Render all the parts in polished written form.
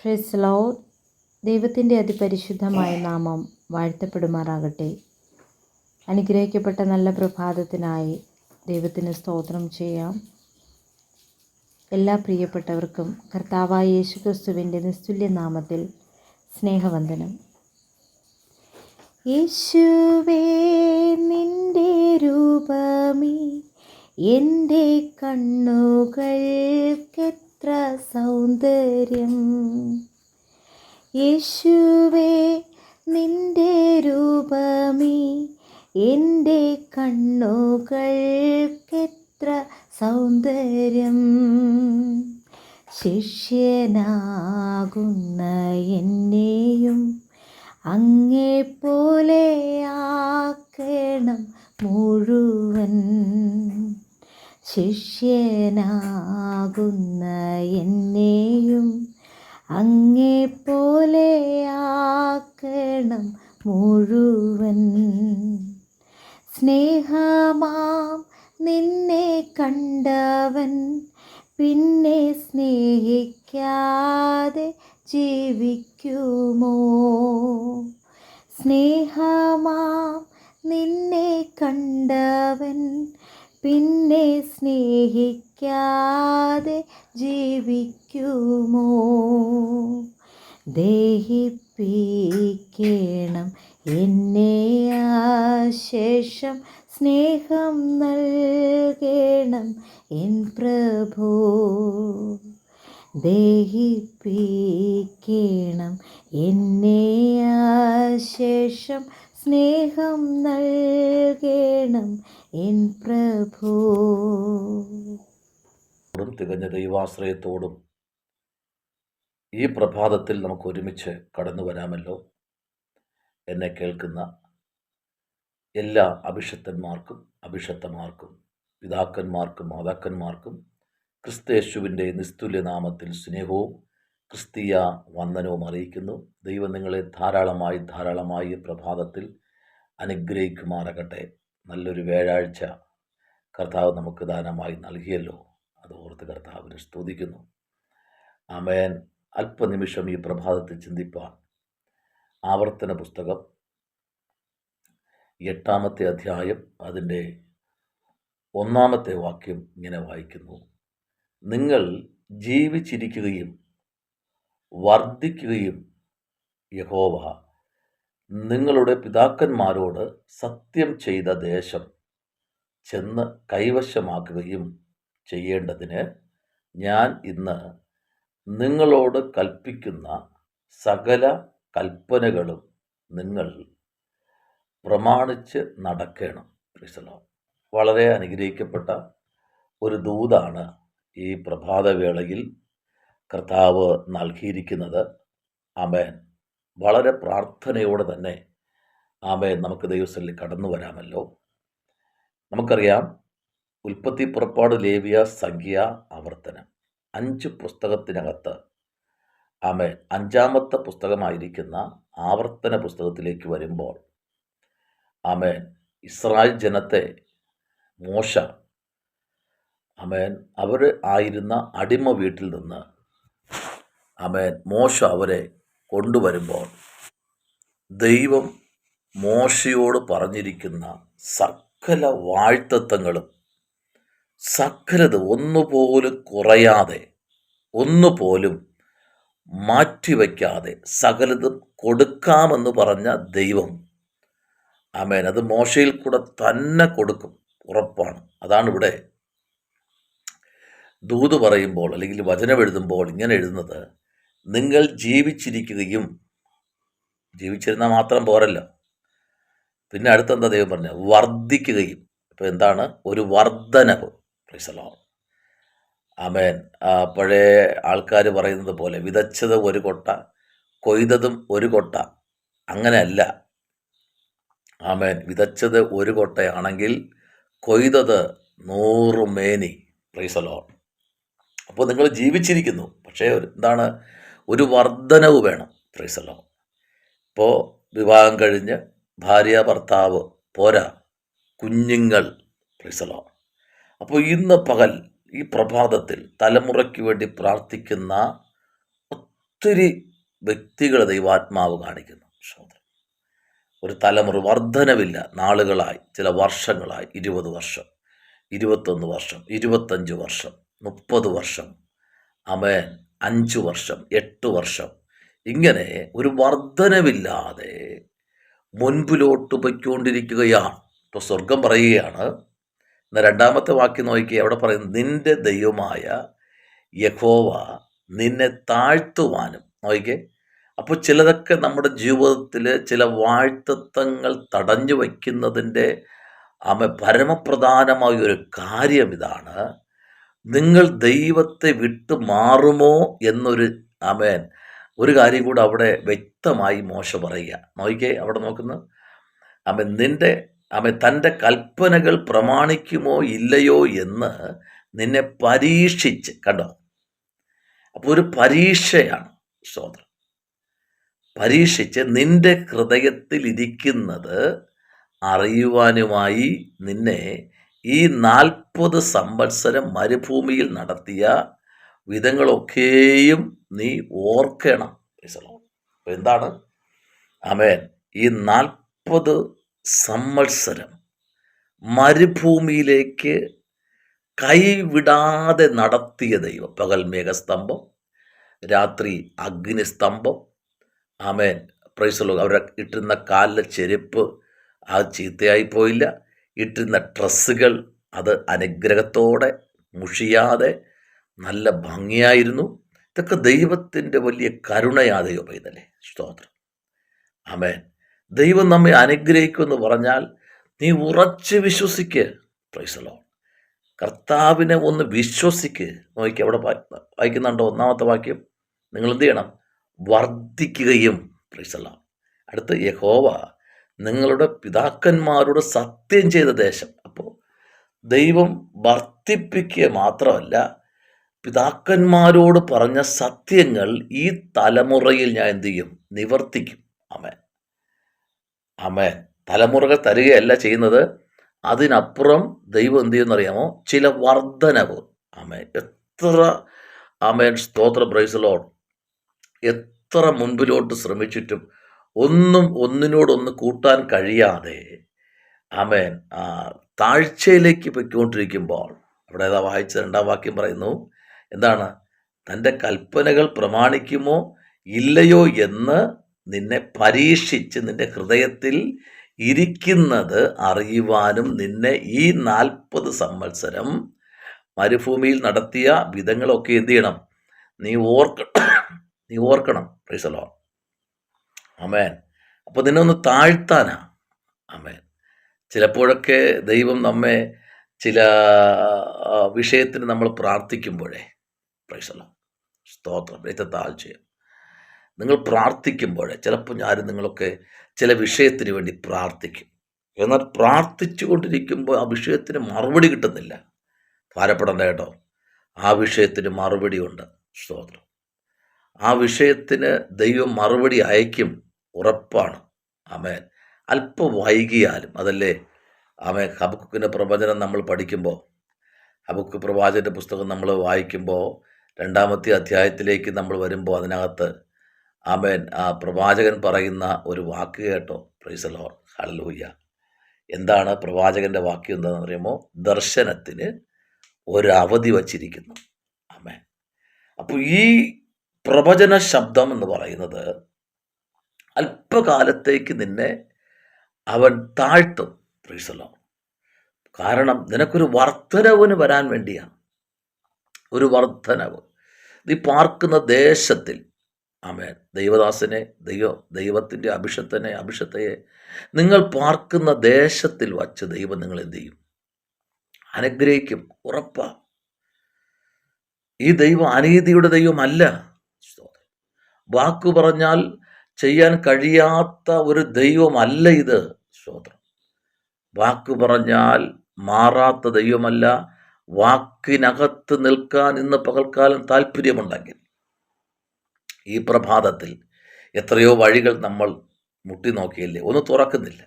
Praise Lord. ദൈവത്തിൻ്റെ അതിപരിശുദ്ധമായ നാമം വാഴ്ത്തപ്പെടുമാറാകട്ടെ. അനുഗ്രഹിക്കപ്പെട്ട നല്ല പ്രഭാതത്തിനായി ദൈവത്തിന് സ്തോത്രം ചെയ്യാം. എല്ലാ പ്രിയപ്പെട്ടവർക്കും കർത്താവായ യേശുക്രിസ്തുവിൻ്റെ നിസ്തുല്യ നാമത്തിൽ സ്നേഹവന്ദനം. യേശുവേ, നിന്റെ രൂപമേ എൻ്റെ കണ്ണുകൾക്കെത്ര സൗന്ദര്യം. യേശുവേ, നിന്റെ രൂപമേ എൻ്റെ കണ്ണുകൾക്കെത്ര സൗന്ദര്യം. ശിഷ്യനാകുന്ന എന്നെയും അങ്ങേപ്പോലെ ആക്കണം മുഴുവൻ. ശിഷ്യനാകുന്ന എന്നെയും അങ്ങേപ്പോലെ ആക്കണം മുഴുവൻ. സ്നേഹമാം നിന്നെ കണ്ടവൻ പിന്നെ സ്നേഹിക്കാതെ ജീവിക്കുമോ? സ്നേഹമാം നിന്നെ കണ്ടവൻ പിന്നെ സ്നേഹിക്കാതെ ജീവിക്കുമോ? ദഹിപ്പിക്കണം എന്നെ ശേഷം സ്നേഹം നൽകണം എൻ പ്രഭോ. ദഹിപ്പിക്കണം എന്നെ ശേഷം സ്നേഹം നൽകണം എൻ പ്രഭോ. തികഞ്ഞ ദൈവാശ്രയത്തോടും ഈ പ്രഭാതത്തിൽ നമുക്ക് ഒരുമിച്ച് കടന്നു വരാമല്ലോ. എന്നെ കേൾക്കുന്ന എല്ലാ അഭിഷക്തന്മാർക്കും അഭിഷക്തമാർക്കും പിതാക്കന്മാർക്കും മാതാക്കന്മാർക്കും ക്രിസ്തയേശുവിൻ്റെ നിസ്തുല്യനാമത്തിൽ സ്നേഹവും ക്രിസ്തീയ വന്ദനവും അറിയിക്കുന്നു. ദൈവം നിങ്ങളെ ധാരാളമായി പ്രഭാതത്തിൽ അനുഗ്രഹിക്കുമാറാകട്ടെ. നല്ലൊരു വ്യാഴാഴ്ച കർത്താവ് നമുക്ക് ദാനമായി നൽകിയല്ലോ, അത് ഓർത്ത് കർത്താവിനെ സ്തുതിക്കുന്നു. ആമേൻ. അല്പനിമിഷം ഈ പ്രഭാതത്തിൽ ചിന്തിപ്പാൻ ആവർത്തന പുസ്തകം 8-ാമത്തെ അധ്യായം അതിൻ്റെ 1-ാമത്തെ വാക്യം ഇങ്ങനെ വായിക്കുന്നു: നിങ്ങൾ ജീവിച്ചിരിക്കുകയും വർദ്ധിക്കുകയും യഹോവ നിങ്ങളുടെ പിതാക്കന്മാരോട് സത്യം ചെയ്ത ദേശം ചെന്ന് കൈവശമാക്കുകയും ചെയ്യേണ്ടതിന് ഞാൻ ഇന്ന് നിങ്ങളോട് കൽപ്പിക്കുന്ന സകല കൽപ്പനകളും നിങ്ങൾ പ്രമാണിച്ച് നടക്കണം. വളരെ അനുഗ്രഹിക്കപ്പെട്ട ഒരു ദൂതാണ് ഈ പ്രഭാതവേളയിൽ കർത്താവ് നൽകിയിരിക്കുന്നത്. ആമേൻ. വളരെ പ്രാർത്ഥനയോടെ തന്നെ ആമേൻ നമുക്ക് ദൈവസന്നിധിയിൽ കടന്നു വരാമല്ലോ. നമുക്കറിയാം, ഉൽപ്പത്തി, പുറപ്പാട്, ലേവ്യ, സംഖ്യ, ആവർത്തനം 5 പുസ്തകത്തിനകത്ത് ആമേൻ 5-ാമത്തെ പുസ്തകമായിരിക്കുന്ന ആവർത്തന പുസ്തകത്തിലേക്ക് വരുമ്പോൾ ആമേൻ ഇസ്രായേൽ ജനത്തെ മോശ ആമേൻ അവർ ആയിരുന്ന അടിമ വീട്ടിൽ നിന്ന് ആമേൻ മോശ അവരെ കൊണ്ടുവരുമ്പോൾ ദൈവം മോശയോട് പറഞ്ഞിരിക്കുന്ന സകല വാഴ്ത്തത്വങ്ങളും സകലത് ഒന്നുപോലും കുറയാതെ ഒന്നുപോലും മാറ്റിവെക്കാതെ സകലതും കൊടുക്കാമെന്ന് പറഞ്ഞ ദൈവം ആമേൻ അത് മോശയിൽ കൂടെ തന്നെ കൊടുക്കും, ഉറപ്പാണ്. അതാണ് ഇവിടെ ദൂത് പറയുമ്പോൾ അല്ലെങ്കിൽ വചനം എഴുതുമ്പോൾ ഇങ്ങനെ എഴുതുന്നത്: നിങ്ങൾ ജീവിച്ചിരിക്കുകയും, ജീവിച്ചിരുന്നാൽ മാത്രം പോരല്ലോ, പിന്നെ അടുത്തെന്താ ദൈവം പറഞ്ഞ, വർദ്ധിക്കുകയും. ഇപ്പം എന്താണ് ഒരു വർധനവ്? ആമേൻ. പഴയ ആൾക്കാർ പറയുന്നത് പോലെ വിതച്ചത് ഒരു കൊട്ട, കൊയ്തതും ഒരു കൊട്ട. അങ്ങനെയല്ല. ആമേൻ. വിതച്ചത് ഒരു കൊട്ടയാണെങ്കിൽ കൊയ്തത് 100 മേനി. അപ്പോൾ നിങ്ങൾ ജീവിച്ചിരിക്കുന്നു, പക്ഷേ എന്താണ്, ഒരു വർധനവ് വേണം. ഇപ്പോൾ വിവാഹം കഴിഞ്ഞ് ഭാര്യ ഭർത്താവ് പോരാ, കുഞ്ഞുങ്ങൾ. അപ്പോൾ ഇന്ന് പകൽ ഈ പ്രഭാതത്തിൽ തലമുറയ്ക്ക് വേണ്ടി പ്രാർത്ഥിക്കുന്ന ഒത്തിരി വ്യക്തികളെ ദൈവാത്മാവ് കാണിക്കുന്നു. ഒരു തലമുറ വർധനവില്ല, നാളുകളായി, ചില വർഷങ്ങളായി, 20 വർഷം, 21 വർഷം, 25 വർഷം, 30 വർഷം, ആമേൻ, 5 വർഷം, 8 വർഷം, ഇങ്ങനെ ഒരു വർധനവില്ലാതെ മുൻപിലോട്ട് പൊയ്ക്കൊണ്ടിരിക്കുകയാണ്. ഇപ്പോൾ സ്വർഗം പറയുകയാണ്, എന്നാൽ രണ്ടാമത്തെ വാക്യം നോക്കി, അവിടെ പറയുന്നത് നിന്റെ ദൈവമായ യഹോവ നിന്നെ താഴ്ത്തുവാനും. നോക്കിക്കേ, അപ്പോൾ ചിലതൊക്കെ നമ്മുടെ ജീവിതത്തിൽ ചില വാഴ്ത്തത്വങ്ങൾ തടഞ്ഞു വയ്ക്കുന്നതിൻ്റെ പരമപ്രധാനമായ ഒരു കാര്യം ഇതാണ്. നിങ്ങൾ ദൈവത്തെ വിട്ടു മാറുമോ എന്നൊരു ഒരു കാര്യം കൂടെ അവിടെ വ്യക്തമായി മോശ പറയുക. നോക്കിക്കേ, അവിടെ നോക്കുന്നത് തൻ്റെ കൽപ്പനകൾ പ്രമാണിക്കുമോ ഇല്ലയോ എന്ന് നിന്നെ പരീക്ഷിച്ച്. കണ്ടോ, അപ്പോൾ ഒരു പരീക്ഷയാണ്. സ്തോത്രം. പരീക്ഷിച്ച് നിന്റെ ഹൃദയത്തിൽ ഇരിക്കുന്നത് അറിയുവാനുമായി നിന്നെ ഈ 40 സംവത്സരം മരുഭൂമിയിൽ നടത്തിയ വിധങ്ങളൊക്കെയും നീ ഓർക്കണം. അപ്പോൾ എന്താണ്? ആമേൻ. ഈ 40 സംവത്സരം മരുഭൂമിയിലേക്ക് കൈവിടാതെ നടത്തിയ ദൈവം. പകൽ മേഘസ്തംഭം, രാത്രി അഗ്നിസ്തംഭം. ആമേൻ. പ്രൈസലോ. അവരെ ഇട്ടിരുന്ന കാലിലെ ചെരുപ്പ് ചീത്തയായി പോയില്ല. ഇട്ടിരുന്ന ഡ്രസ്സുകൾ അത് അനുഗ്രഹത്തോടെ മുഷിയാതെ നല്ല ഭംഗിയായിരുന്നു. ഇതൊക്കെ ദൈവത്തിൻ്റെ വലിയ കരുണയാ ദൈവം പൈതലേ. സ്തോത്രം. ആമേൻ. ദൈവം നമ്മെ അനുഗ്രഹിക്കുമെന്ന് പറഞ്ഞാൽ നീ ഉറച്ച് വിശ്വസിക്ക്. പ്രൈസലോ. കർത്താവിനെ ഒന്ന് വിശ്വസിക്ക്. നോക്കി, അവിടെ വായിക്കുന്നുണ്ടോ? ഒന്നാമത്തെ വാക്യം, നിങ്ങൾ എന്ത് ചെയ്യണം? വർദ്ധിക്കുകയും. പ്രൈസലോ. അടുത്ത്, യഹോവ നിങ്ങളുടെ പിതാക്കന്മാരോട് സത്യം ചെയ്ത ദേശം. അപ്പോൾ ദൈവം വർദ്ധിപ്പിക്കുക മാത്രമല്ല, പിതാക്കന്മാരോട് പറഞ്ഞ സത്യങ്ങൾ ഈ തലമുറയിൽ ഞാൻ എന്ത് ചെയ്യും? നിവർത്തിക്കും. ആമേൻ. ആമേൻ. തലമുറകൾ തരികയല്ല ചെയ്യുന്നത്, അതിനപ്പുറം ദൈവം എന്ത് ചെയ്യുമെന്നറിയാമോ? ചില വർധനവ്. ആമേൻ. എത്ര ആമേൻ, സ്തോത്ര, പ്രൈസ് ദി ലോർഡ്. എത്ര മുൻപിലോട്ട് ശ്രമിച്ചിട്ടും ഒന്നിനോടൊന്ന് കൂട്ടാൻ കഴിയാതെ ആമേൻ താഴ്ചയിലേക്ക് പൊയ്ക്കൊണ്ടിരിക്കുമ്പോൾ, അവിടെ ഏതാ വായിച്ച 2-ാം വാക്യം പറയുന്നു, എന്താണ്? തൻ്റെ കൽപ്പനകൾ പ്രമാണിക്കുമോ ഇല്ലയോ എന്ന് നിന്നെ പരീക്ഷിച്ച് നിന്റെ ഹൃദയത്തിൽ ഇരിക്കുന്നത് അറിയുവാനും നിന്നെ ഈ 40 സംവത്സരം മരുഭൂമിയിൽ നടത്തിയ വിധങ്ങളൊക്കെ എന്ത് ചെയ്യണം? നീ ഓർക്കണം. Praise the lord. ആമേൻ. അപ്പോൾ നിന്നെ ഒന്ന് താഴ്ത്താനാ. ആമേൻ. ചിലപ്പോഴൊക്കെ ദൈവം നമ്മെ ചില വിഷയത്തിന് നമ്മൾ പ്രാർത്ഥിക്കുമ്പോഴേ, പ്രൈസ് ദി ലോർഡ്, സ്തോത്രം, താഴ്ചയും നിങ്ങൾ പ്രാർത്ഥിക്കുമ്പോഴേ, ചിലപ്പോൾ നിങ്ങളൊക്കെ ചില വിഷയത്തിന് വേണ്ടി പ്രാർത്ഥിക്കും. എന്നാൽ പ്രാർത്ഥിച്ചു കൊണ്ടിരിക്കുമ്പോൾ ആ വിഷയത്തിന് മറുപടി കിട്ടുന്നില്ല. ഭാരപ്പെടേണ്ട കേട്ടോ, ആ വിഷയത്തിന് മറുപടി ഉണ്ട്. സ്തോത്രം. ആ വിഷയത്തിന് ദൈവം മറുപടി അയക്കും, ഉറപ്പാണ്. ആമേൻ. അല്പം വൈകിയാലും. അതല്ലേ ആമേൻ. ഹബക്കൂക്കിൻ്റെ പ്രവചനം നമ്മൾ പഠിക്കുമ്പോൾ, ഹബക്കൂക്ക് പ്രവാചകൻ്റെ പുസ്തകം നമ്മൾ വായിക്കുമ്പോൾ 2-ാമത്തെ അധ്യായത്തിലേക്ക് നമ്മൾ വരുമ്പോൾ അതിനകത്ത് ആമേൻ ആ പ്രവാചകൻ പറയുന്ന ഒരു വാക്ക് കേട്ടോ. Price the Lord. ഹല്ലേലൂയ. എന്താണ് പ്രവാചകൻ്റെ വാക്യം? എന്താണെന്ന് പറയുമ്പോൾ, ദർശനത്തിന് ഒരവധി വച്ചിരിക്കുന്നു. ആമേൻ. അപ്പോൾ ഈ പ്രവചന ശബ്ദം എന്ന് പറയുന്നത് അല്പകാലത്തേക്ക് നിന്നെ അവൻ താഴ്ത്തും. Price the Lord. കാരണം നിനക്കൊരു വർധനവിന് വരാൻ വേണ്ടിയാണ്. ഒരു വർധനവ്. നീ പാർക്കുന്ന ദേശത്തിൽ, ആമേൻ, ദൈവദാസനെ, ദൈവത്തിൻ്റെ അഭിഷത്തയെ നിങ്ങൾ പാർക്കുന്ന ദേശത്തിൽ വച്ച് ദൈവം നിങ്ങൾ എന്ത് ചെയ്യും? അനുഗ്രഹിക്കും. ഉറപ്പാ. ഈ ദൈവം അനീതിയുടെ ദൈവമല്ല. വാക്കു പറഞ്ഞാൽ ചെയ്യാൻ കഴിയാത്ത ഒരു ദൈവമല്ല ഇത്. സ്തോത്രം. വാക്കു പറഞ്ഞാൽ മാറാത്ത ദൈവമല്ല. വാക്കിനകത്ത് നിൽക്കാൻ ഇന്ന് പകൽക്കാലം താല്പര്യമുണ്ടെങ്കിൽ ഈ പ്രഭാതത്തിൽ എത്രയോ വഴികൾ നമ്മൾ മുട്ടി നോക്കിയില്ലേ, ഒന്നും തുറക്കുന്നില്ല.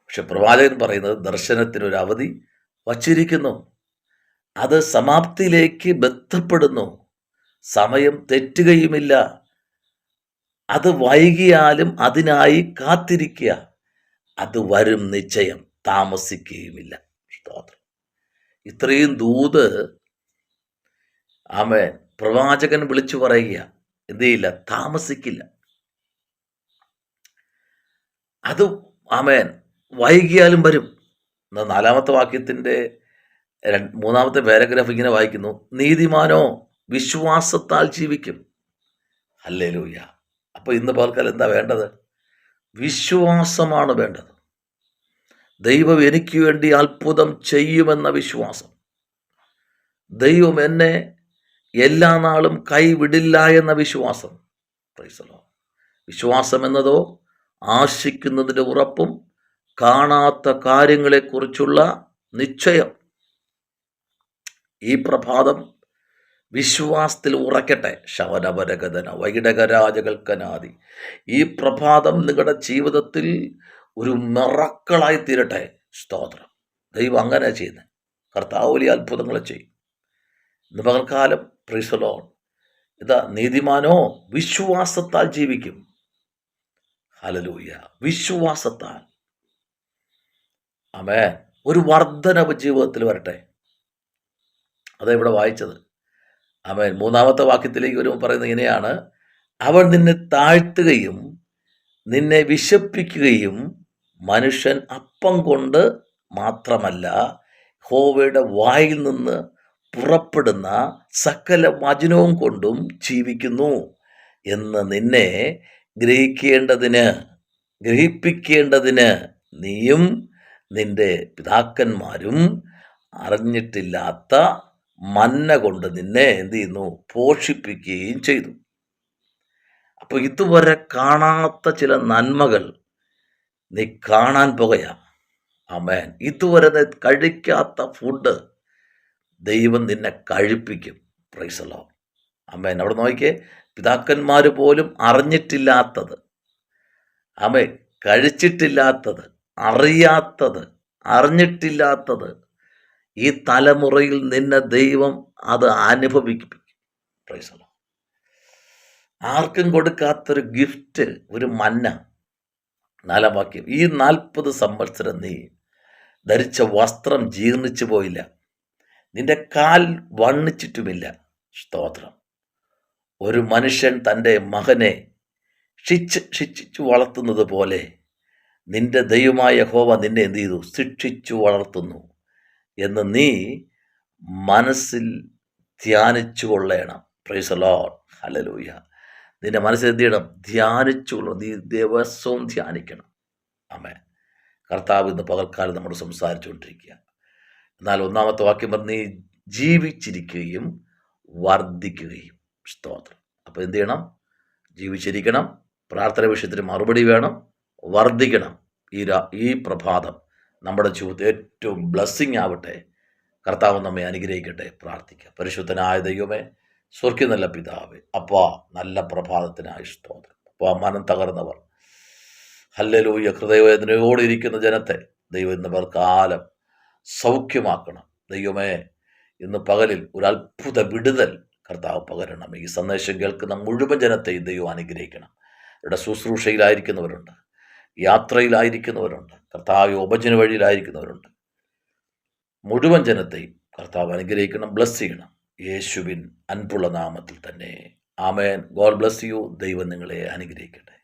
പക്ഷെ പ്രവാചകൻ പറയുന്നത് ദർശനത്തിനൊരു അവധി വച്ചിരിക്കുന്നു. അത് സമാപ്തിയിലേക്ക് ബന്ധപ്പെടുന്നു. സമയം തെറ്റുകയുമില്ല. അത് വൈകിയാലും അതിനായി കാത്തിരിക്കുക. അത് വരും നിശ്ചയം, താമസിക്കുകയുമില്ല. സ്തോത്രം. ഇത്രയും ദൂത് ആമേൻ പ്രവാചകൻ വിളിച്ചു പറയുക. എന്ത് ചെയ്യില്ല? താമസിക്കില്ല. അത് ആമേൻ വൈകിയാലും വരും. എന്നാൽ 4-ാമത്തെ വാക്യത്തിൻ്റെ 3-ാമത്തെ പാരഗ്രാഫ് ഇങ്ങനെ വായിക്കുന്നു: നീതിമാനോ വിശ്വാസത്താൽ ജീവിക്കും. ഹല്ലേലൂയ. അപ്പോൾ ഇന്ന് പകൽക്കാലം എന്താ വേണ്ടത്? വിശ്വാസമാണ് വേണ്ടത്. ദൈവം എനിക്ക് വേണ്ടി അത്ഭുതം ചെയ്യുമെന്ന വിശ്വാസം. ദൈവം എന്നെ എല്ലാ നാളും കൈവിടില്ല എന്ന വിശ്വാസം. Price the Lord. വിശ്വാസം എന്നതോ ആശിക്കുന്നതിൻ്റെ ഉറപ്പും കാണാത്ത കാര്യങ്ങളെക്കുറിച്ചുള്ള നിശ്ചയം. ഈ പ്രഭാതം വിശ്വാസത്തിൽ ഉറക്കട്ടെ. ശവനപരഗതന വൈഡകരാജകൽക്കനാദി. ഈ പ്രഭാതം നിങ്ങളുടെ ജീവിതത്തിൽ ഒരു മിറക്കിളായി തീരട്ടെ. സ്തോത്രം. ദൈവം അങ്ങനെ ചെയ്യുന്നത്. കർത്താവ് വലിയ അത്ഭുതങ്ങൾ ചെയ്യും. ഇന്ന് പകൽക്കാലം പ്രൈസ് ദി ലോർഡ്. ഇതാ, നീതിമാനോ വിശ്വാസത്താൽ ജീവിക്കും. ഹല്ലേലൂയ. വിശ്വാസത്താൽ. ആമേൻ. ഒരു വർദ്ധനവ് ജീവിതത്തിൽ വരട്ടെ. അതാ ഇവിടെ വായിച്ചത്. ആമേൻ. 3-ാമത്തെ വാക്യത്തിലേക്ക് വരുമ്പോൾ പറയുന്നത് ഇങ്ങനെയാണ്: അവൻ നിന്നെ താഴ്ത്തുകയും നിന്നെ വിശപ്പിക്കുകയും മനുഷ്യൻ അപ്പം കൊണ്ട് മാത്രമല്ല യഹോവയുടെ വായിൽ നിന്ന് പുറപ്പെടുന്ന സകല വചനവും കൊണ്ടും ജീവിക്കുന്നു എന്ന് നിന്നെ ഗ്രഹിപ്പിക്കേണ്ടതിന് നീയും നിന്റെ പിതാക്കന്മാരും അറിഞ്ഞിട്ടില്ലാത്ത മന്ന കൊണ്ട് നിന്നെ എന്ത് ചെയ്യുന്നു? പോഷിപ്പിക്കുകയും ചെയ്തു. അപ്പോൾ ഇതുവരെ കാണാത്ത ചില നന്മകൾ നീ കാണാൻ പോകുക. ആമേൻ. ഇതുവരെ നീ കഴിക്കാത്ത ഫുഡ് ദൈവം നിന്നെ കഴിപ്പിക്കും. Praise the lord. ആമേൻ. അവിടെ നോക്കിയേ, പിതാക്കന്മാർ പോലും അറിഞ്ഞിട്ടില്ലാത്തത്, ആമേൻ, കഴിച്ചിട്ടില്ലാത്തത്, അറിഞ്ഞിട്ടില്ലാത്തത് ഈ തലമുറയിൽ നിന്നെ ദൈവം അത് അനുഭവിക്കും. Price the Lord. ആർക്കും കൊടുക്കാത്തൊരു ഗിഫ്റ്റ്, ഒരു മന്ന. 4-ാം വാക്യം: ഈ 40 സംവത്സരം നീ ധരിച്ച വസ്ത്രം ജീർണിച്ചു പോയില്ല, നിന്റെ കാൽ വണ്ണിച്ചിട്ടുമില്ല. സ്തോത്രം. ഒരു മനുഷ്യൻ തൻ്റെ മകനെ ശിക്ഷിച്ചു വളർത്തുന്നത് പോലെ നിന്റെ ദൈവമായ യഹോവ നിന്നെ എന്ത് ചെയ്തു? ശിക്ഷിച്ചു വളർത്തുന്നു എന്ന് നീ മനസ്സിൽ ധ്യാനിച്ചു കൊള്ളണം. Price the Lord. ഹല്ലേലൂയ. നിന്റെ മനസ്സിൽ എന്ത് ചെയ്യണം? ധ്യാനിച്ചുകൊള്ളണം. നീ ദിവസവും ധ്യാനിക്കണം. ആമേൻ. കർത്താവ് ഇന്ന് പകൽക്കാലം നമ്മൾ സംസാരിച്ചുകൊണ്ടിരിക്കുക. എന്നാൽ 1-ാമത്തെ വാക്യം പറഞ്ഞ് നീ ജീവിച്ചിരിക്കുകയും വർദ്ധിക്കുകയും. സ്തോത്രം. അപ്പോൾ എന്ത് ചെയ്യണം? ജീവിച്ചിരിക്കണം. പ്രാർത്ഥന വിഷയത്തിന് മറുപടി വേണം. വർദ്ധിക്കണം. ഈ പ്രഭാതം നമ്മുടെ ജീവിതത്തിൽ ഏറ്റവും ബ്ലെസ്സിങ് ആവട്ടെ. കർത്താവ് നമ്മെ അനുഗ്രഹിക്കട്ടെ. പ്രാർത്ഥിക്കുക. പരിശുദ്ധനായ ദൈവമേ, സ്വർഗ്ഗീയ നല്ല പിതാവേ, അപ്പാ, നല്ല പ്രഭാതത്തിനായി സ്തോത്രം. അപ്പോൾ മനം തകർന്നവർ, ഹല്ലേലൂയ, ഹൃദയവേദനയോടെ ഇരിക്കുന്ന ജനത്തെ ദൈവം ഇന്ന് കാലം സൗഖ്യമാക്കണം. ദൈവമേ, ഇന്ന് പകലിൽ ഒരു അത്ഭുത വിടുതൽ കർത്താവ് പകരണം. ഈ സന്ദേശം കേൾക്കുന്ന മുഴുവൻ ജനത്തെയും ദൈവം അനുഗ്രഹിക്കണം. ഇവിടെ ശുശ്രൂഷയിലായിരിക്കുന്നവരുണ്ട്, യാത്രയിലായിരിക്കുന്നവരുണ്ട്, കർത്താവ് ഉപജന വഴിയിലായിരിക്കുന്നവരുണ്ട്. മുഴുവൻ ജനത്തെയും കർത്താവ് അനുഗ്രഹിക്കണം, ബ്ലസ് ചെയ്യണം. യേശുവിൻ അൻപുള്ള നാമത്തിൽ തന്നെ. ആമേൻ. God bless you. ദൈവം നിങ്ങളെ അനുഗ്രഹിക്കട്ടെ.